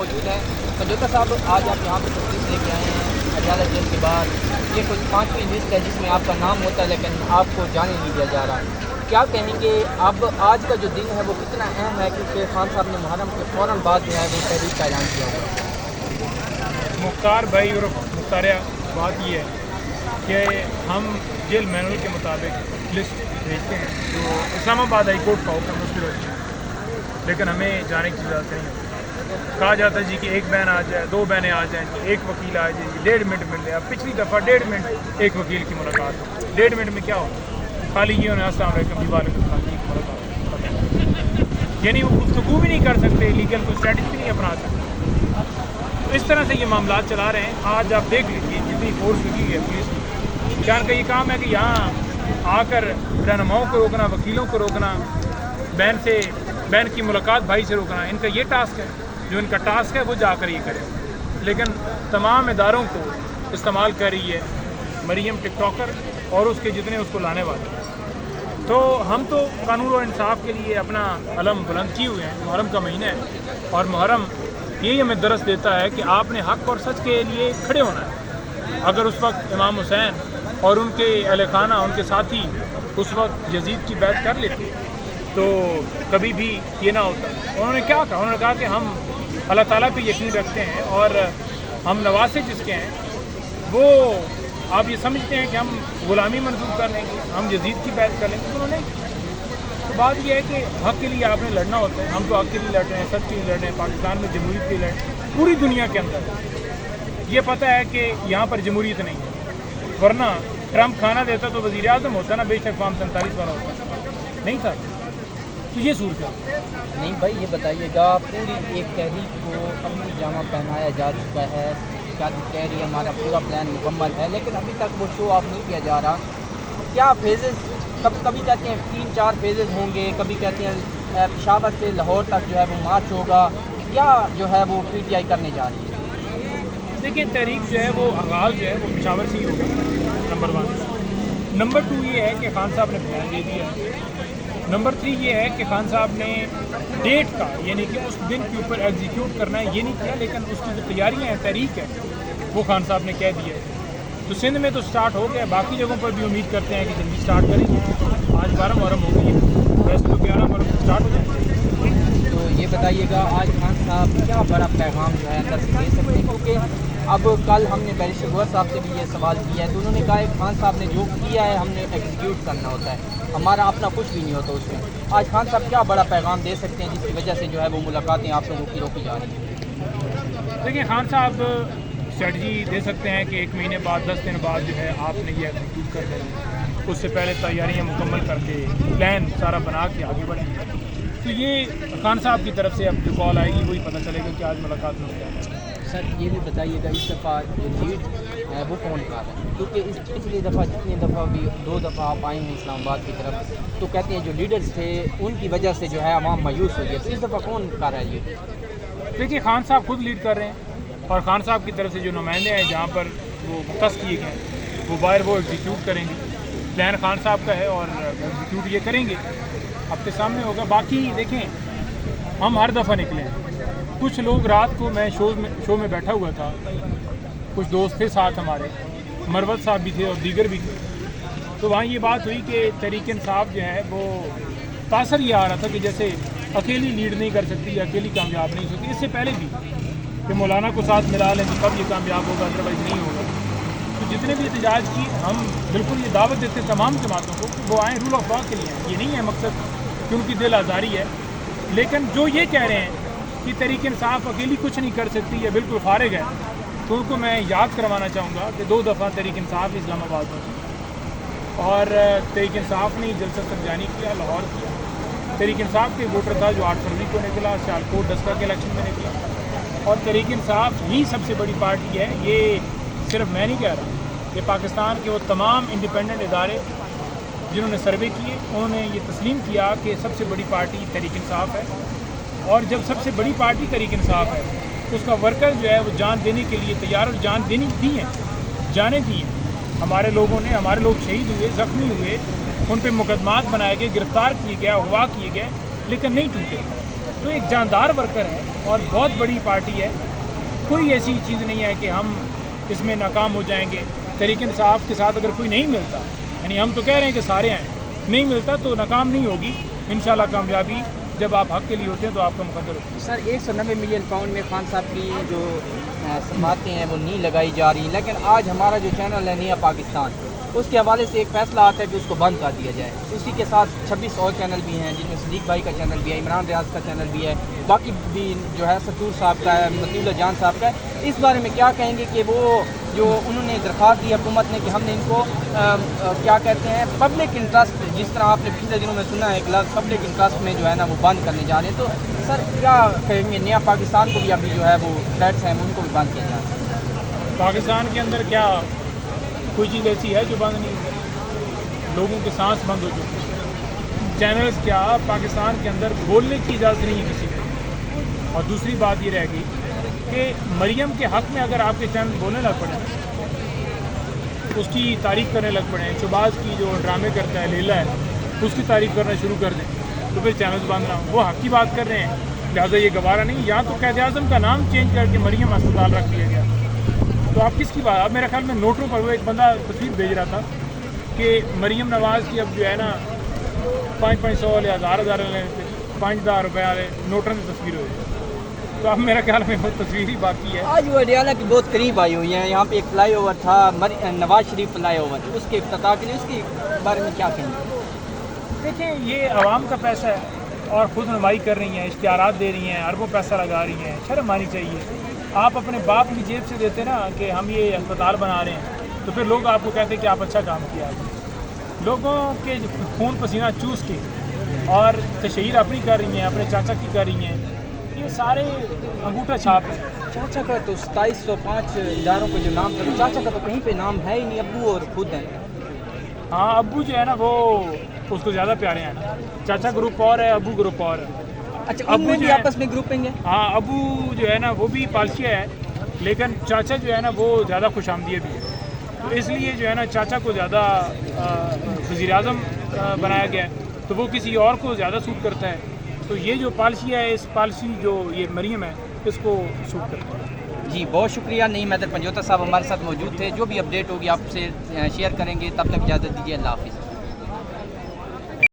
موجود ہیں سمجھوتا صاحب، آج آپ یہاں پہ تشریف لے کے آئے ہیں اجالہ جیل کے بعد. یہ کچھ 5ویں لسٹ ہے جس میں آپ کا نام ہوتا ہے لیکن آپ کو جانے نہیں دیا جا رہا. کیا کہیں گے اب آج کا جو دن ہے وہ کتنا اہم ہے کیونکہ خان صاحب نے محرم کے فوراً بعد جو ہے وہ تحریک کا اعلان کیا ہوا ہے؟ مختار بھائی اور مختاریہ، بات یہ ہے کہ ہم جیل مینول کے مطابق لسٹ بھیجتے ہیں جو اسلام آباد ہائی کورٹ کا حکم اس کی وجہ سے، لیکن ہمیں جانے کی اجازت نہیں ہے. کہا جاتا ہے جی کہ ایک بہن آ جائے، 2 بہنیں آ جائیں، ایک وکیل آ جائے، 1.5 منٹ مل جائے. اب پچھلی دفعہ 1.5 منٹ ایک وکیل کی ملاقات، 1.5 منٹ میں کیا ہوگا؟ خالی یہ انہیں السلام علیکم جی وعلیکم السلام کی ملاقات، یعنی وہ گفتگو بھی نہیں کر سکتے، لیگل کوئی اسٹریٹجی بھی نہیں اپنا سکتے. تو اس طرح سے یہ معاملات چلا رہے ہیں. آج آپ دیکھ لیجیے جتنی فورس لگی ہے پولیس کی، جان کا یہ کام ہے کہ یہاں آ کر رہنماؤں کو روکنا، وکیلوں کو روکنا، بہن کی ملاقات بھائی سے روکنا، ان کا یہ ٹاسک ہے. جو ان کا ٹاسک ہے وہ جا کر یہ کرے، لیکن تمام اداروں کو استعمال کر رہی ہے مریم ٹک ٹاکر اور اس کے جتنے اس کو لانے والے. تو ہم تو قانون و انصاف کے لیے اپنا علم بلند کیے ہوئے ہیں. محرم کا مہینہ ہے اور محرم یہی ہمیں درس دیتا ہے کہ آپ نے حق اور سچ کے لیے کھڑے ہونا ہے. اگر اس وقت امام حسین اور ان کے اہل خانہ، ان کے ساتھی اس وقت یزید کی بیعت کر لیتے تو کبھی بھی یہ نہ ہوتا. انہوں نے کیا کہا؟ انہوں نے کہا کہ ہم اللہ تعالیٰ پہ یقین رکھتے ہیں اور ہم نواسے جس کے ہیں وہ آپ یہ سمجھتے ہیں کہ ہم غلامی منظور کر لیں گے، ہم یزید کی بیعت کر لیں گے. انہوں نے تو بات یہ ہے کہ حق کے لیے آپ نے لڑنا ہوتا ہے. ہم تو حق کے لیے لڑ رہے ہیں، سچ کے لیے لڑ رہے ہیں، پاکستان میں جمہوریت کے لیے لڑ رہے ہیں. پوری دنیا کے اندر یہ پتہ ہے کہ یہاں پر جمہوریت نہیں ہے، ورنہ ٹرمپ کھانا دیتا تو وزیر اعظم ہوتا نا، بے شک فارم 47 والا ہوتا نہیں تھا. تو یہ صورت ہے. نہیں بھائی، یہ بتائیے گا پوری ایک تحریک کو اپنی جامہ پہنایا جا چکا ہے، قیادت کہہ رہی ہے ہمارا پورا پلان مکمل ہے، لیکن ابھی تک وہ شو آف نہیں کیا جا رہا. کیا فیزز کبھی کہتے ہیں 3-4 فیزز ہوں گے، کبھی کہتے ہیں پشاور سے لاہور تک جو ہے وہ مارچ ہوگا، کیا جو ہے وہ پی ٹی آئی کرنے جا رہی ہے؟ دیکھیں، تحریک جو ہے وہ آغاز جو ہے وہ پشاور سے ہی ہوگا، نمبر 1. نمبر 2 یہ ہے کہ خان صاحب نے بیان دے دیا. نمبر 3 یہ ہے کہ خان صاحب نے ڈیٹ کا، یعنی کہ اس دن کے اوپر ایگزیکیوٹ کرنا ہے یہ نہیں کیا، لیکن اس کی جو تیاریاں ہیں، تحریک ہے، وہ خان صاحب نے کہہ دیا. تو سندھ میں تو سٹارٹ ہو گیا، باقی جگہوں پر بھی امید کرتے ہیں کہ جلدی سٹارٹ کریں گے. آج 12 محرم ہو گئی ہے، ویسے تو 11 محرم کو سٹارٹ ہو جائیں گے. تو یہ بتائیے گا آج خان صاحب کیا بڑا پیغام جو ہے اندر سے دے سکتے ہیں؟ کیونکہ اب کل ہم نے بیرسٹر گوہر صاحب سے بھی یہ سوال کیا ہے تو انہوں نے کہا ہے خان صاحب نے جو کیا ہے ہم نے ایگزیکیوٹ کرنا ہوتا ہے، ہمارا اپنا کچھ بھی نہیں ہوتا اس میں. آج خان صاحب کیا بڑا پیغام دے سکتے ہیں جس کی وجہ سے جو ہے وہ ملاقاتیں آپ لوگوں کی روکی جا رہی ہیں؟ دیکھیں، خان صاحب اسٹریٹجی دے سکتے ہیں کہ 1 مہینے بعد، 10 دن بعد جو ہے آپ نے یہ ایگزیکیوٹ کر دینا، اس سے پہلے تیاریاں مکمل کر کے پلان سارا بنا کے آگے بڑھیں. تو یہ خان صاحب کی طرف سے اب جو کال آئے گی وہی پتہ چلے گا کہ آج ملاقات میں کیا ہے. سر یہ بھی بتائیے گا اس دفعہ جو لیڈ ہے وہ کون کر رہا ہے؟ کیونکہ اس پچھلی دفعہ جتنی دفعہ بھی 2 دفعہ آپ آئے ہیں اسلام آباد کی طرف تو کہتے ہیں جو لیڈرز تھے ان کی وجہ سے جو ہے عوام مایوس ہو گئی. تو اس دفعہ کون کر رہا ہے لیڈ؟ دیکھیے، خان صاحب خود لیڈ کر رہے ہیں اور خان صاحب کی طرف سے جو نمائندے ہیں جہاں پر وہ مختص کیے گئے ہیں وہ باہر وہ ایگزیکیوٹ کریں گے. پلان خان صاحب کا ہے اور ایگزیکیوٹ یہ کریں گے، آپ کے سامنے ہوگا. باقی دیکھیں، ہم ہر دفعہ نکلے ہیں. کچھ لوگ رات کو میں شو میں بیٹھا ہوا تھا، کچھ دوست تھے ساتھ ہمارے، مروت صاحب بھی تھے اور دیگر بھی تھے. تو وہاں یہ بات ہوئی کہ تحریک انصاف جو ہے وہ تاثر یہ آ رہا تھا کہ جیسے اکیلی لیڈ نہیں کر سکتی یا اکیلی کامیاب نہیں ہو سکتی. اس سے پہلے بھی کہ مولانا کو ساتھ ملا لیں تو کب یہ کامیاب ہوگا، ادروائز نہیں ہوگا. تو جتنے بھی احتجاج کی ہم بالکل یہ دعوت دیتے ہیں تمام جماعتوں کو کہ وہ آئیں، رول آف لا کے لیے. یہ نہیں ہے مقصد کہ ان کی دل آزاری ہے، لیکن جو یہ کہہ رہے ہیں کہ تحریک انصاف اکیلی کچھ نہیں کر سکتی یا بالکل فارغ ہے، تو ان کو میں یاد کروانا چاہوں گا کہ 2 دفعہ تحریک انصاف اسلام آباد میں، اور تحریک انصاف نے جلسہ سمجھانی کیا، لاہور کیا. تحریک انصاف کے ووٹر تھا جو 8 فروری کو نکلا، سیالکوٹ ڈسکا کے الیکشن میں نکلا. اور تحریک انصاف ہی سب سے بڑی پارٹی ہے. یہ صرف میں نہیں کہہ رہا، کہ پاکستان کے وہ تمام انڈیپینڈنٹ ادارے جنہوں نے سروے کیے انہوں نے یہ تسلیم کیا کہ سب سے بڑی پارٹی تحریک انصاف ہے. اور جب سب سے بڑی پارٹی تحریک انصاف ہے تو اس کا ورکر جو ہے وہ جان دینے کے لیے تیار، اور جان دینی دی ہیں، جانیں دی ہیں. ہمارے لوگوں نے، ہمارے لوگ شہید ہوئے، زخمی ہوئے، ان پہ مقدمات بنائے گئے، گرفتار کیے گئے، اغوا کیے گئے، لیکن نہیں ٹوٹے. تو ایک جاندار ورکر ہے اور بہت بڑی پارٹی ہے. کوئی ایسی چیز نہیں ہے کہ ہم اس میں ناکام ہو جائیں گے. تحریک انصاف کے ساتھ اگر کوئی نہیں ملتا، یعنی ہم تو کہہ رہے ہیں کہ سارے ہیں، نہیں ملتا تو ناکام نہیں ہوگی. انشاءاللہ کامیابی جب آپ حق کے لیے ہوتے ہیں تو آپ کا مقدر ہوتا ہے. سر 190 ملین پاؤنڈ میں خان صاحب کی جو سماعتیں ہیں وہ نہیں لگائی جا رہی، لیکن آج ہمارا جو چینل ہے نیا پاکستان، اس کے حوالے سے ایک فیصلہ آتا ہے کہ اس کو بند کر دیا جائے. اسی کے ساتھ 26 اور چینل بھی ہیں، جن میں صدیق بھائی کا چینل بھی ہے، عمران ریاض کا چینل بھی ہے، باقی بھی جو ہے ستور صاحب کا ہے، مطیع اللہ جان صاحب کا ہے. اس بارے میں کیا کہیں گے کہ وہ جو انہوں نے درخواست دی حکومت نے کہ ہم نے ان کو کیا کہتے ہیں پبلک انٹرسٹ، جس طرح آپ نے پچھلے دنوں میں سنا ہے ایک لفظ پبلک انٹرسٹ میں جو ہے نا وہ بند کرنے جا رہے ہیں، تو سر کیا کہیں گے نیا پاکستان کو بھی ابھی جو ہے وہ فلیٹس ہیں ان کو بھی بند کیا جائے؟ پاکستان کے اندر کیا کوئی چیز ایسی ہے جو بند نہیں ہے؟ لوگوں کے سانس بند ہو چکے ہیں. چینلز کیا پاکستان کے اندر بولنے کی اجازت نہیں ہے کسی کو. اور دوسری بات یہ رہ گئی کہ مریم کے حق میں اگر آپ کے چینل بولنے لگ پڑیں، اس کی تعریف کرنے لگ پڑیں، شہباز کی جو ڈرامے کرتا ہے لیلا ہے اس کی تعریف کرنا شروع کر دیں، تو پھر چینلز بند نہ ہوں. وہ حق کی بات کر رہے ہیں، لہٰذا یہ گوارا نہیں. یہاں تو قائد اعظم کا نام چینج کر کے مریم اسپتال رکھ دیا گیا. تو آپ کس کی بات؟ اب میرے خیال میں نوٹوں پر وہ ایک بندہ تصویر بھیج رہا تھا کہ مریم نواز کی اب جو ہے نا 500 یا 1000 5,000 روپے والے نوٹوں کی تصویر ہوئی. تو اب میرا خیال میں وہ تصویر ہی باقی ہے. آج وہ اڈیالہ کی بہت قریب آئی ہوئی ہیں. یہاں پہ ایک فلائی اوور تھا نواز شریف فلائی اوور، اس کے افتتاح کے لیے اس کے بارے میں کیا کہیں گے؟ دیکھیں یہ عوام کا پیسہ ہے اور خود نمائی کر رہی ہیں، اشتہارات دے رہی ہیں، اربوں پیسہ لگا رہی ہیں. شرم آنی چاہیے. آپ اپنے باپ کی جیب سے دیتے نا کہ ہم یہ اسپتال بنا رہے ہیں، تو پھر لوگ آپ کو کہتے ہیں کہ آپ اچھا کام کیا. لوگوں کے خون پسینہ چوس کے اور تشہیر اپنی کر رہی ہیں، اپنے چاچا کی کر رہی ہیں. یہ سارے انگوٹھا چھاپ ہیں. چاچا کا تو 2705 اداروں کو جو نام تھا، چاچا کا تو کہیں پہ نام ہے ہی نہیں، ابو اور خود ہیں. ہاں ابو جو ہے نا وہ اس کو زیادہ پیارے ہیں نا. چاچا گروپ اور ہے، ابو گروپ اور ہے. اچھا ابو جو بھی ہے آپس میں گروپنگ ہے. ہاں ابو جو ہے نا وہ بھی پالشیا ہے، لیکن چاچا جو ہے نا وہ زیادہ خوش آمدید بھی ہے. تو اس لیے جو ہے نا چاچا کو زیادہ وزیر اعظم بنایا گیا ہے، تو وہ کسی اور کو زیادہ سوٹ کرتا ہے. تو یہ جو پالشیا ہے، اس پالسی جو یہ مریم ہے اس کو سوٹ کرتا ہے. جی بہت شکریہ. نعیم حیدر پنجوتا صاحب ہمارے ساتھ موجود تھے. جو بھی اپڈیٹ ہوگی آپ سے شیئر کریں گے. تب تک اجازت دیجیے. اللہ حافظ.